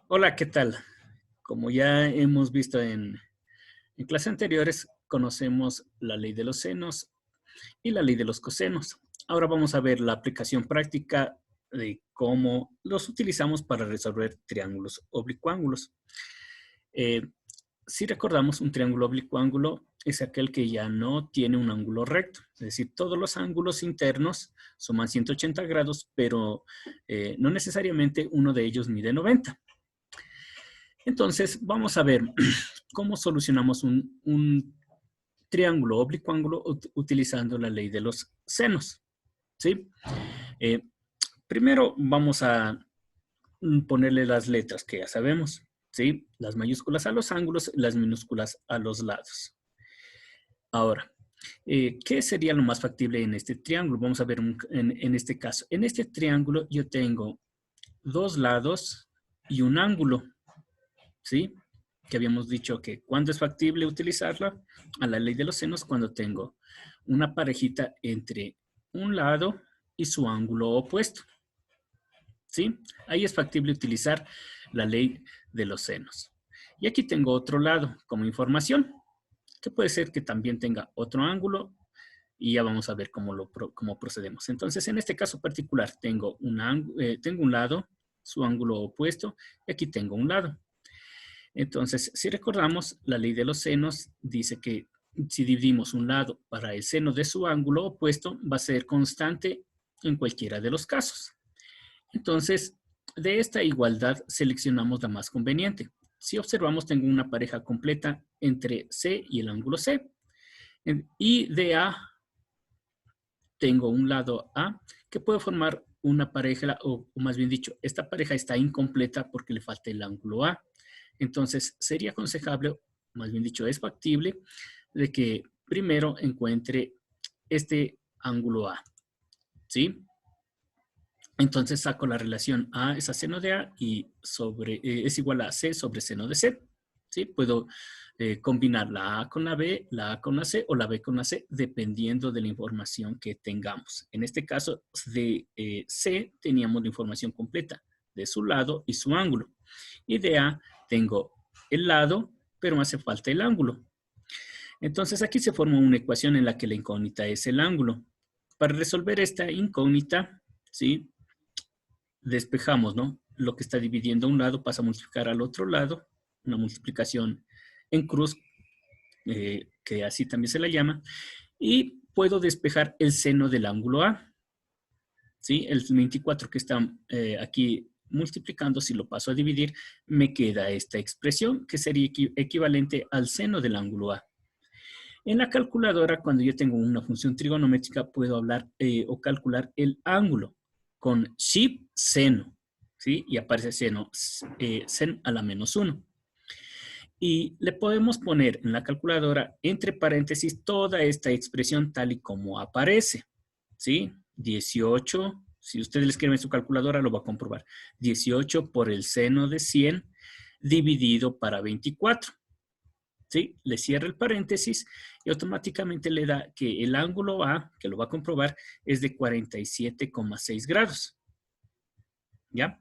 Hola, ¿qué tal? Como ya hemos visto en clases anteriores, conocemos la ley de los senos y la ley de los cosenos. Ahora vamos a ver la aplicación práctica de cómo los utilizamos para resolver triángulos oblicuángulos. Eh, si recordamos, un triángulo oblicuángulo es aquel que ya no tiene un ángulo recto, es decir, todos los ángulos internos suman 180 grados, pero no necesariamente uno de ellos mide 90. Entonces, vamos a ver cómo solucionamos un triángulo oblicuángulo utilizando la ley de los senos. ¿Sí? Eh, Primero vamos a ponerle las letras que ya sabemos. ¿Sí? Las mayúsculas a los ángulos, las minúsculas a los lados. Ahora, ¿qué sería lo más factible en este triángulo? Vamos a ver en este caso. En este triángulo yo tengo dos lados y un ángulo. ¿Sí? Que habíamos dicho que cuando es factible utilizarla a la ley de los senos cuando tengo una parejita entre un lado y su ángulo opuesto. ¿Sí? Ahí es factible utilizar la ley de los senos. Y aquí tengo otro lado como información, que puede ser que también tenga otro ángulo y ya vamos a ver cómo procedemos. Entonces, en este caso particular, tengo tengo un lado, su ángulo opuesto, y aquí tengo un lado. Entonces, si recordamos, la ley de los senos dice que si dividimos un lado para el seno de su ángulo opuesto, va a ser constante en cualquiera de los casos. Entonces, de esta igualdad seleccionamos la más conveniente. Si observamos, tengo una pareja completa entre C y el ángulo C. Y de A, tengo un lado A que puede formar una pareja, o más bien dicho, esta pareja está incompleta porque le falta el ángulo A. Entonces, sería aconsejable, más bien dicho, es factible, de que primero encuentre este ángulo A, ¿sí? Entonces saco la relación A es a seno de A y es igual a C sobre seno de C, ¿sí? Puedo combinar la A con la B, la A con la C o la B con la C, dependiendo de la información que tengamos. En este caso, de C teníamos la información completa de su lado y su ángulo. Y de A tengo el lado, pero me hace falta el ángulo. Entonces aquí se forma una ecuación en la que la incógnita es el ángulo. Para resolver esta incógnita, ¿sí? Despejamos, ¿no? Lo que está dividiendo a un lado pasa a multiplicar al otro lado, una multiplicación en cruz, que así también se la llama, y puedo despejar el seno del ángulo A, ¿sí? El 24 que está aquí multiplicando, si lo paso a dividir, me queda esta expresión que sería equivalente al seno del ángulo A. En la calculadora, cuando yo tengo una función trigonométrica, puedo hablar o calcular el ángulo con shift seno, ¿sí? Y aparece seno, sen a la menos 1. Y le podemos poner en la calculadora, entre paréntesis, toda esta expresión tal y como aparece, ¿sí? 18, si ustedes le escriben en su calculadora, lo va a comprobar. 18 por el seno de 100 dividido para 24. ¿Sí? Le cierra el paréntesis y automáticamente le da que el ángulo A, que lo va a comprobar, es de 47,6 grados. ¿Ya?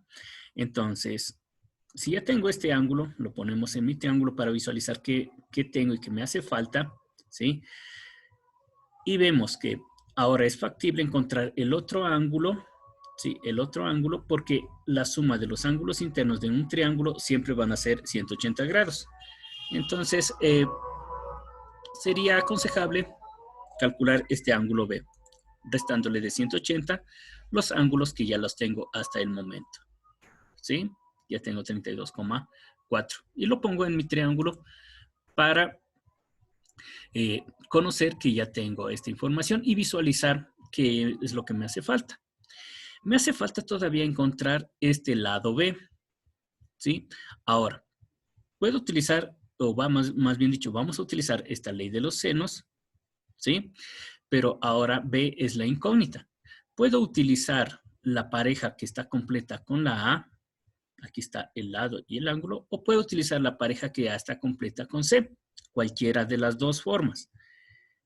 Entonces, si ya tengo este ángulo, lo ponemos en mi triángulo para visualizar qué tengo y qué me hace falta, ¿sí? Y vemos que ahora es factible encontrar el otro ángulo, ¿sí? El otro ángulo, porque la suma de los ángulos internos de un triángulo siempre van a ser 180 grados. Entonces, sería aconsejable calcular este ángulo B, restándole de 180 los ángulos que ya los tengo hasta el momento. ¿Sí? Ya tengo 32,4. Y lo pongo en mi triángulo para conocer que ya tengo esta información y visualizar qué es lo que me hace falta. Me hace falta todavía encontrar este lado B. ¿Sí? Ahora, puedo utilizar, o va más bien dicho, vamos a utilizar esta ley de los senos, ¿sí? Pero ahora B es la incógnita. Puedo utilizar la pareja que está completa con la A, aquí está el lado y el ángulo, o puedo utilizar la pareja que ya está completa con C, cualquiera de las dos formas.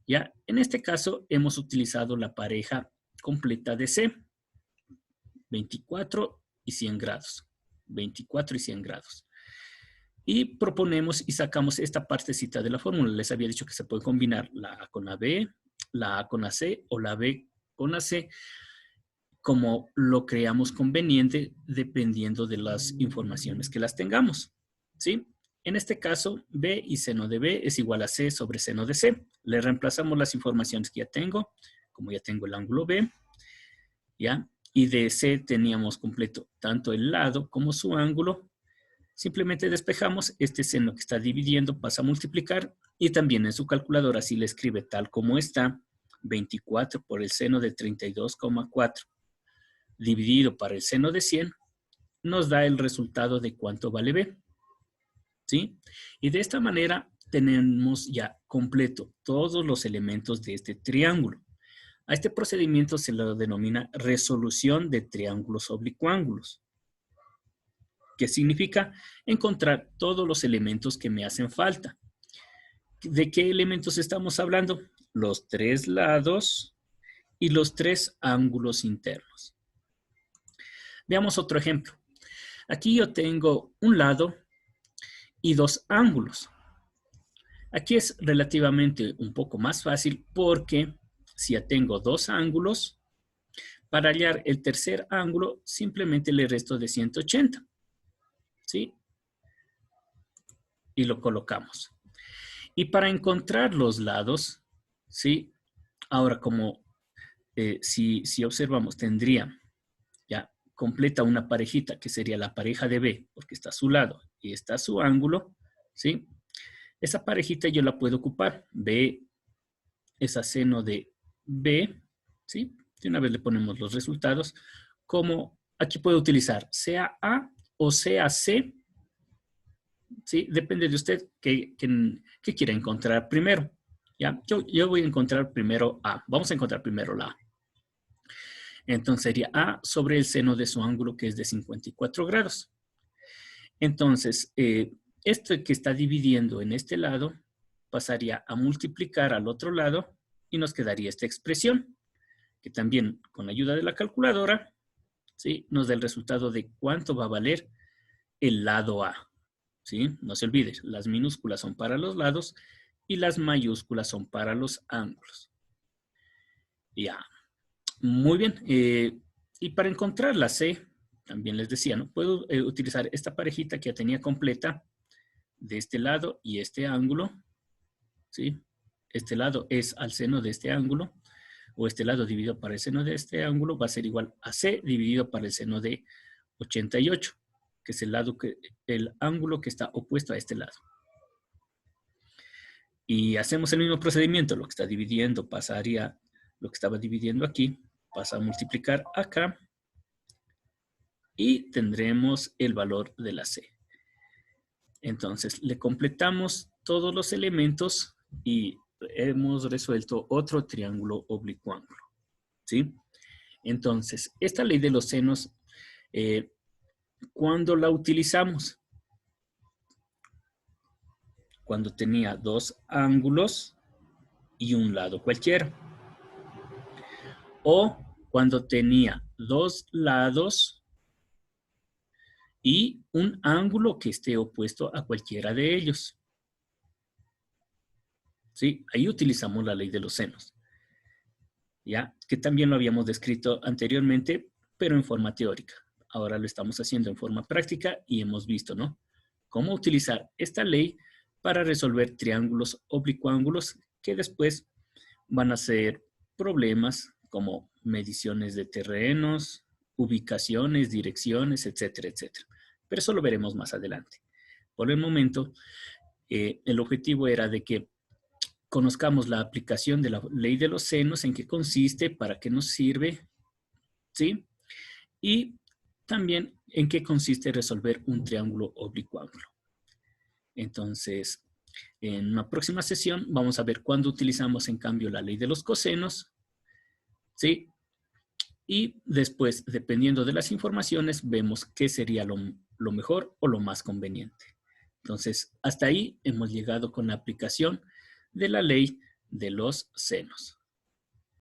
Ya, en este caso hemos utilizado la pareja completa de C, 24 y 100 grados. 24 y 100 grados. Y proponemos y sacamos esta partecita de la fórmula. Les había dicho que se puede combinar la A con la B, la A con la C o la B con la C, como lo creamos conveniente dependiendo de las informaciones que las tengamos, ¿sí? En este caso, B y seno de B es igual a C sobre seno de C. Le reemplazamos las informaciones que ya tengo, como ya tengo el ángulo B, ¿ya? Y de C teníamos completo tanto el lado como su ángulo. Simplemente despejamos, este seno que está dividiendo pasa a multiplicar y también en su calculadora si le escribe tal como está, 24 por el seno de 32,4 dividido para el seno de 100, nos da el resultado de cuánto vale B, ¿sí? Y de esta manera tenemos ya completo todos los elementos de este triángulo. A este procedimiento se lo denomina resolución de triángulos oblicuángulos, que significa encontrar todos los elementos que me hacen falta. ¿De qué elementos estamos hablando? Los 3 lados y los 3 ángulos internos. Veamos otro ejemplo. Aquí yo tengo un lado y 2 ángulos. Aquí es relativamente un poco más fácil porque si ya tengo 2 ángulos, para hallar el tercer ángulo simplemente le resto de 180. ¿Sí? Y lo colocamos. Y para encontrar los lados, ¿sí? Ahora como si observamos tendría ya completa una parejita que sería la pareja de B, porque está a su lado y está a su ángulo, ¿sí? Esa parejita yo la puedo ocupar. B es a seno de B, ¿sí? De una vez le ponemos los resultados. Como aquí puedo utilizar sea A o sea C, ¿sí? Depende de usted qué quiera encontrar primero. ¿Ya? Yo voy a encontrar primero A. Vamos a encontrar primero la A. Entonces sería A sobre el seno de su ángulo, que es de 54 grados. Entonces, esto que está dividiendo en este lado pasaría a multiplicar al otro lado y nos quedaría esta expresión, que también con la ayuda de la calculadora, ¿sí? Nos da el resultado de cuánto va a valer el lado A. ¿Sí? No se olvide, las minúsculas son para los lados y las mayúsculas son para los ángulos. Ya, muy bien. Y para encontrar la C, también les decía, ¿no? Puedo utilizar esta parejita que ya tenía completa de este lado y este ángulo, ¿sí? Este lado es al seno de este ángulo, o este lado dividido para el seno de este ángulo va a ser igual a C dividido para el seno de 88. Que es el ángulo que está opuesto a este lado. Y hacemos el mismo procedimiento, lo que está dividiendo pasaría, lo que estaba dividiendo aquí, pasa a multiplicar acá, y tendremos el valor de la C. Entonces, le completamos todos los elementos y hemos resuelto otro triángulo oblicuángulo, ¿sí? Entonces, esta ley de los senos, ¿cuándo la utilizamos? Cuando tenía 2 ángulos y un lado cualquiera. O cuando tenía 2 lados y un ángulo que esté opuesto a cualquiera de ellos. ¿Sí? Ahí utilizamos la ley de los senos. ¿Ya? Que también lo habíamos descrito anteriormente, pero en forma teórica. Ahora lo estamos haciendo en forma práctica y hemos visto, ¿no? Cómo utilizar esta ley para resolver triángulos oblicuángulos que después van a ser problemas como mediciones de terrenos, ubicaciones, direcciones, etcétera, etcétera. Pero eso lo veremos más adelante. Por el momento, el objetivo era de que conozcamos la aplicación de la ley de los senos, en qué consiste, para qué nos sirve, ¿sí? Y también en qué consiste resolver un triángulo oblicuángulo. Entonces, en una próxima sesión vamos a ver cuándo utilizamos en cambio la ley de los cosenos, ¿sí? Y después, dependiendo de las informaciones, vemos qué sería lo mejor o lo más conveniente. Entonces, hasta ahí hemos llegado con la aplicación de la ley de los senos.